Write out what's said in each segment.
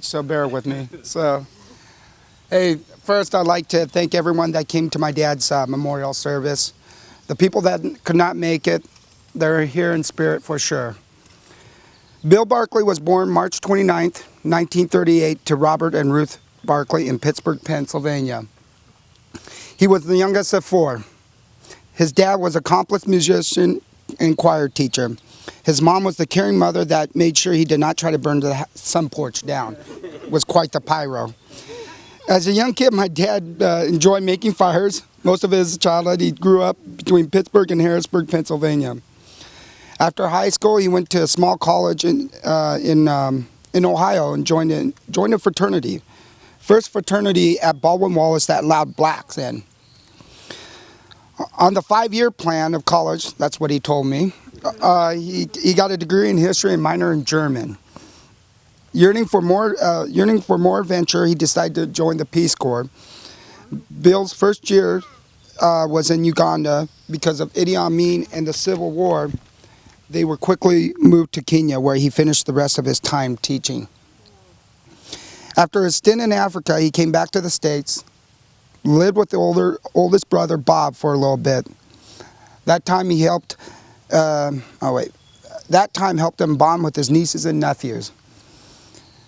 So bear with me. So, hey, first I'd like to thank everyone that came to my dad's memorial service. The people that could not make it, they're here in spirit for sure. Bill Barkley was born March 29th, 1938 to Robert and Ruth Barkley in Pittsburgh, Pennsylvania. He was the youngest of four. His dad was an accomplished musician and choir teacher. His mom was the caring mother that made sure he did not try to burn the sun porch down. It was quite the pyro. As a young kid, my dad enjoyed making fires. Most of his childhood, he grew up between Pittsburgh and Harrisburg, Pennsylvania. After high school, he went to a small college in Ohio and joined a fraternity. First fraternity at Baldwin Wallace that allowed blacks in. On the 5-year plan of college, that's what he told me, he got a degree in history and minor in German. Yearning for more adventure, he decided to join the Peace Corps. Bill's first year was in Uganda because of Idi Amin and the Civil War. They were quickly moved to Kenya, where he finished the rest of his time teaching. After his stint in Africa, he came back to the States, lived with the oldest brother, Bob, for a little bit. That time helped him bond with his nieces and nephews.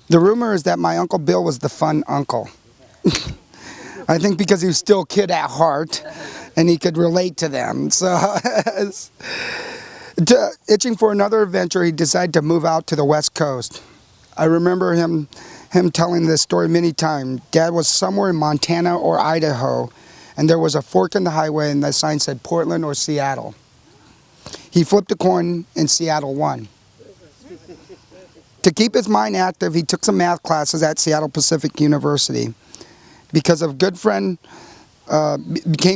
The rumor is that my Uncle Bill was the fun uncle. I think because he was still a kid at heart, and he could relate to them. So, itching for another adventure, he decided to move out to the West Coast. I remember him telling this story many times. Dad was somewhere in Montana or Idaho, and there was a fork in the highway, and the sign said Portland or Seattle. He flipped a coin, and Seattle won. To keep his mind active, he took some math classes at Seattle Pacific University. Because of became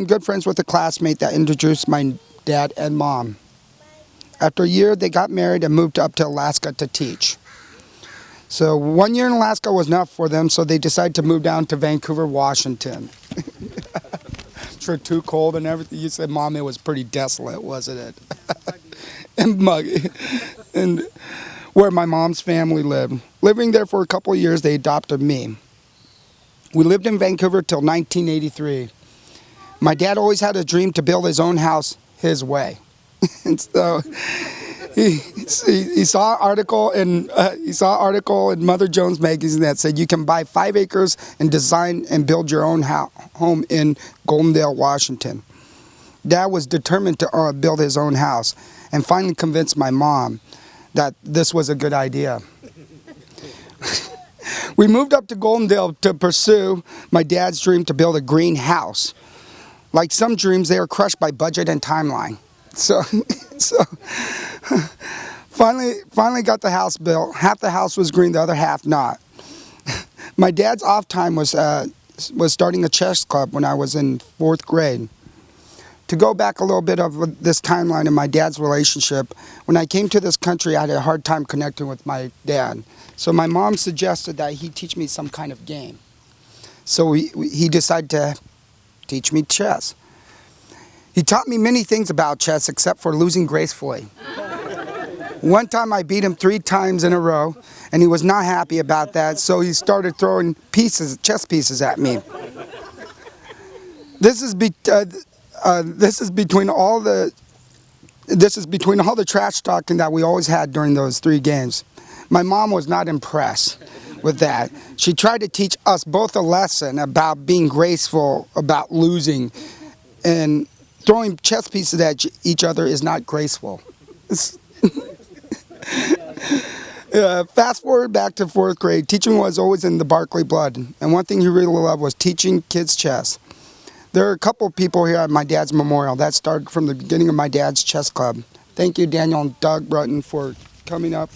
good friends with a classmate that introduced my dad and mom. After a year, they got married and moved up to Alaska to teach. So 1 year in Alaska was enough for them, so they decided to move down to Vancouver, Washington. Sure, too cold and everything. You said, Mom, it was pretty desolate, wasn't it? And muggy. And where my mom's family lived. Living there for a couple of years, they adopted me. We lived in Vancouver till 1983. My dad always had a dream to build his own house his way. And so he saw an article in Mother Jones magazine that said you can buy 5 acres and design and build your own home in Goldendale, Washington. Dad was determined to build his own house and finally convinced my mom that this was a good idea. We moved up to Goldendale to pursue my dad's dream to build a green house. Like some dreams, they are crushed by budget and timeline. So finally got the house built. Half the house was green, the other half not. My dad's off time was starting a chess club when I was in 4th grade. To go back a little bit of this timeline in my dad's relationship, when I came to this country, I had a hard time connecting with my dad. So my mom suggested that he teach me some kind of game. So he decided to teach me chess. He taught me many things about chess except for losing gracefully. One time I beat him 3 times in a row, and he was not happy about that, so he started throwing chess pieces at me. This is between all the trash talking that we always had during those 3 games. My mom was not impressed with that. She tried to teach us both a lesson about being graceful, about losing, and throwing chess pieces at each other is not graceful. Fast forward back to 4th grade, teaching was always in the Barkley blood, and one thing he really loved was teaching kids chess. There are a couple of people here at my dad's memorial. That started from the beginning of my dad's chess club. Thank you, Daniel and Doug Brutton, for coming up.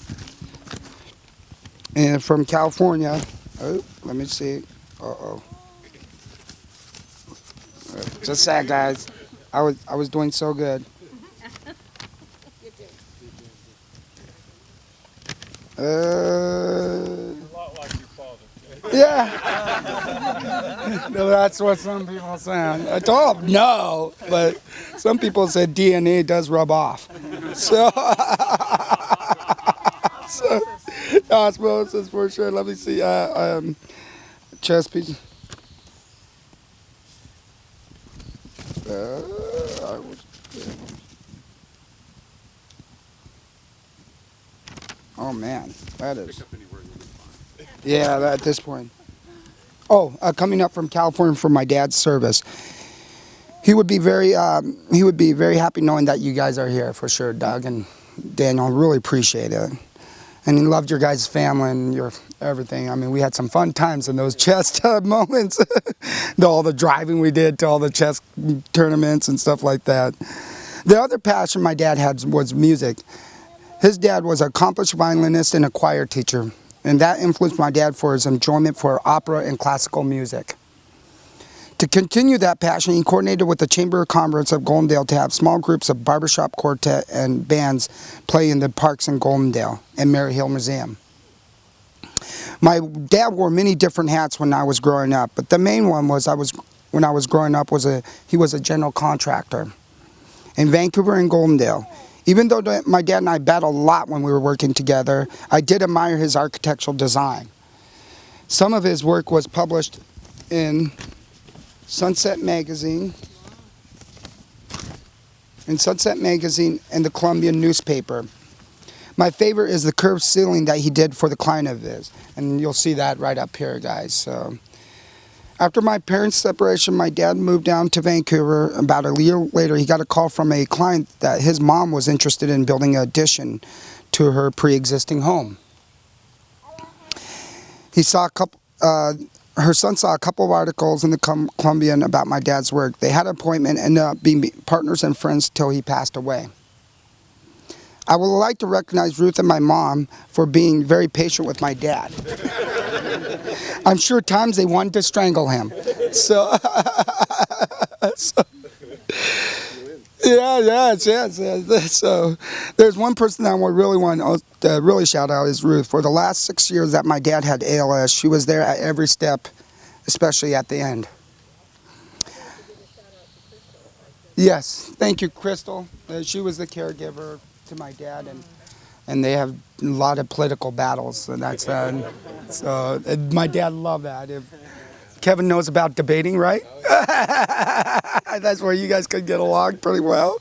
And from California, let me see. Just sad, guys. I was doing so good. A lot like your father. Yeah. No, that's what some people say. I told them no, but some people said DNA does rub off. So, Osmosis for sure. Let me see. Chest piece. I was- oh man, that is. Pick up anywhere you'll be fine. Yeah, at this point. Oh, coming up from California for my dad's service. He would be very happy knowing that you guys are here for sure, Doug and Daniel. Really appreciate it. And he loved your guys' family and your everything. I mean, we had some fun times in those chess moments. All the driving we did to all the chess tournaments and stuff like that. The other passion my dad had was music. His dad was an accomplished violinist and a choir teacher, and that influenced my dad for his enjoyment for opera and classical music. To continue that passion, he coordinated with the Chamber of Commerce of Goldendale to have small groups of barbershop quartet and bands play in the parks in Goldendale and Mary Hill Museum. My dad wore many different hats when I was growing up, but the main one was when I was growing up he was a general contractor in Vancouver and Goldendale. Even though my dad and I battled a lot when we were working together, I did admire his architectural design. Some of his work was published in Sunset Magazine and the Columbian newspaper. My favorite is the curved ceiling that he did for the client of his, and you'll see that right up here, guys. So, after my parents' separation, my dad moved down to Vancouver. About a year later, he got a call from a client that his mom was interested in building an addition to her pre-existing home. He saw a couple. Her son saw a couple of articles in the Columbian about my dad's work. They had an appointment and ended up being partners and friends till he passed away. I would like to recognize Ruth and my mom for being very patient with my dad. I'm sure times they wanted to strangle him. So, yes. So there's one person that I would really want to really shout out is Ruth. For the last 6 years that my dad had ALS, she was there at every step, especially at the end. Yes, thank you, Crystal. She was the caregiver to my dad, and they have a lot of political battles, and that's so my dad loved that. If Kevin knows about debating, right? That's where you guys could get along pretty well.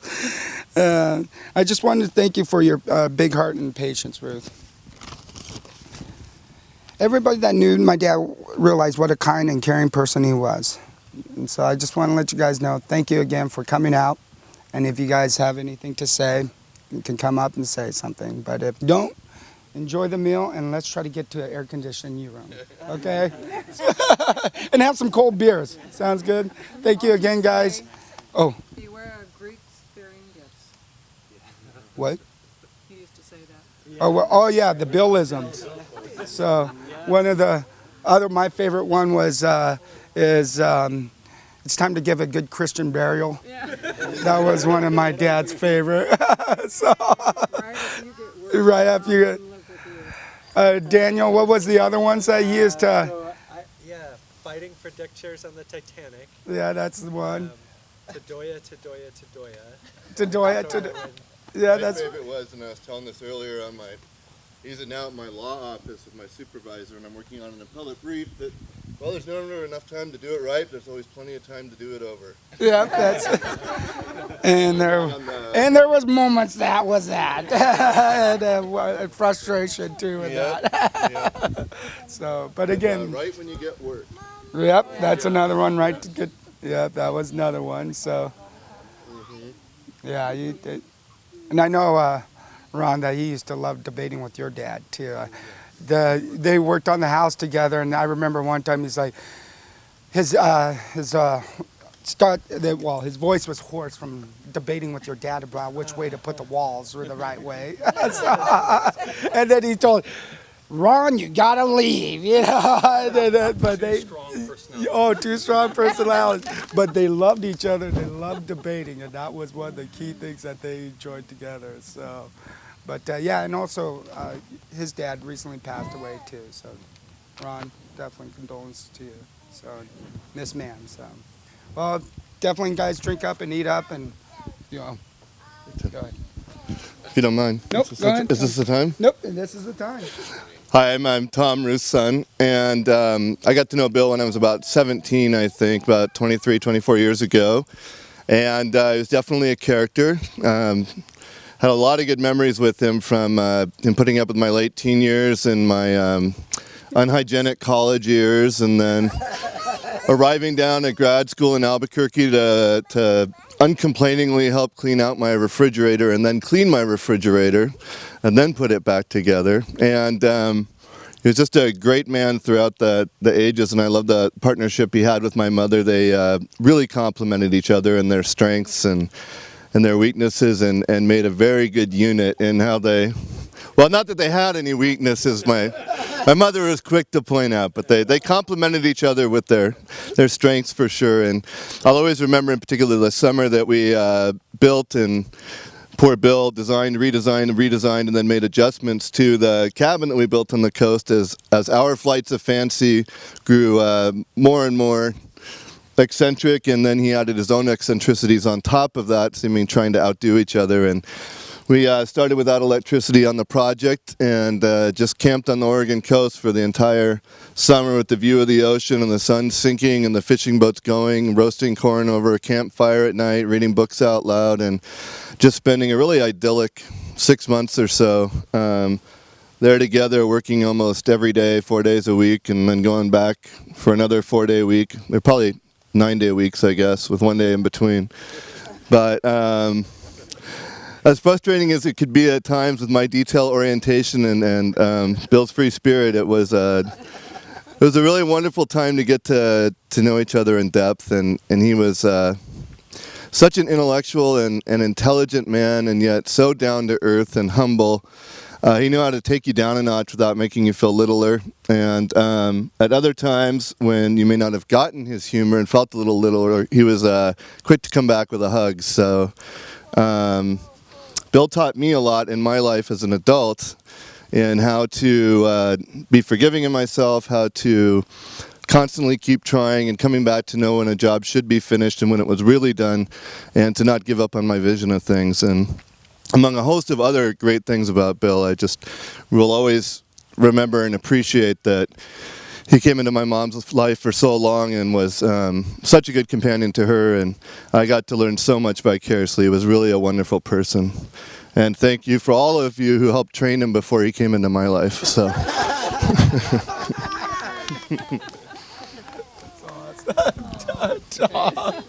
I just wanted to thank you for your big heart and patience, Ruth. Everybody that knew my dad realized what a kind and caring person he was. And so I just want to let you guys know, thank you again for coming out. And if you guys have anything to say, you can come up and say something. But if you don't, enjoy the meal, and let's try to get to an air-conditioned room, okay? And have some cold beers. Sounds good? Thank you again, guys. Oh. Beware of Greeks bearing gifts. What? He used to say that. Oh, well, oh yeah, the Billisms. So one of the other, my favorite one was, it's time to give a good Christian burial. Yeah. That was one of my dad's favorite. So, right after you get Daniel, what was the other ones that he used to? Fighting for deck chairs on the Titanic. Yeah, that's the one. Tadoya, Tadoya, Tadoya. Tadoya. Yeah, my that's. favorite was, and I was telling this earlier on he's now at my law office with my supervisor, and I'm working on an appellate brief that, well, there's never enough time to do it right. There's always plenty of time to do it over. Yeah, that's. And there was moments that was that, and frustration too with that. So, but again. Right when you get work. Yep, that's another one. Right to get. Yeah, that was another one. So. Yeah, and I know, Ron, that he used to love debating with your dad too. They worked on the house together, and I remember one time he's like, his voice was hoarse from debating with your dad about which way to put the walls or the right way. And then he told Ron, you gotta leave, you know. But two strong personalities. But they loved each other. They loved debating, and that was one of the key things that they enjoyed together. So, but yeah, and also his dad recently passed away too. So, Ron, definitely condolences to you. So, Miss Man. So, well, definitely, guys, drink up and eat up, and you know, go ahead. If you don't mind. Nope. Go ahead. Is this the time? Nope. And this is the time. Hi, I'm Tom Ruth's son, and I got to know Bill when I was about 17, I think, about 23, 24 years ago. And he was definitely a character. Had a lot of good memories with him from him putting up with my late teen years and my unhygienic college years, and then arriving down at grad school in Albuquerque to uncomplainingly help clean out my refrigerator and then clean my refrigerator and then put it back together. And he was just a great man throughout the ages, and I love the partnership he had with my mother. They really complemented each other in their strengths and their weaknesses, and made a very good unit in how they, well, not that they had any weaknesses, my mother was quick to point out, but they complemented each other with their strengths for sure. And I'll always remember in particular the summer that we built, and poor Bill designed, redesigned, and then made adjustments to the cabin that we built on the coast as our flights of fancy grew more and more eccentric, and then he added his own eccentricities on top of that, seeming trying to outdo each other. And we started without electricity on the project, and just camped on the Oregon coast for the entire summer with the view of the ocean and the sun sinking and the fishing boats going, roasting corn over a campfire at night, reading books out loud, and just spending a really idyllic 6 months or so there together, working almost every day, 4 days a week, and then going back for another 4-day week. They're probably 9-day weeks, I guess, with 1 day in between. But as frustrating as it could be at times with my detail orientation and Bill's free spirit, it was a really wonderful time to get to know each other in depth. And he was such an intellectual and intelligent man, and yet so down to earth and humble. He knew how to take you down a notch without making you feel littler. And at other times when you may not have gotten his humor and felt a little littler, he was quick to come back with a hug. So Bill taught me a lot in my life as an adult in how to be forgiving in myself, how to constantly keep trying and coming back to know when a job should be finished and when it was really done, and to not give up on my vision of things. And among a host of other great things about Bill, I just will always remember and appreciate that he came into my mom's life for so long and was such a good companion to her, and I got to learn so much vicariously. He was really a wonderful person. And thank you for all of you who helped train him before he came into my life. So. That's awesome.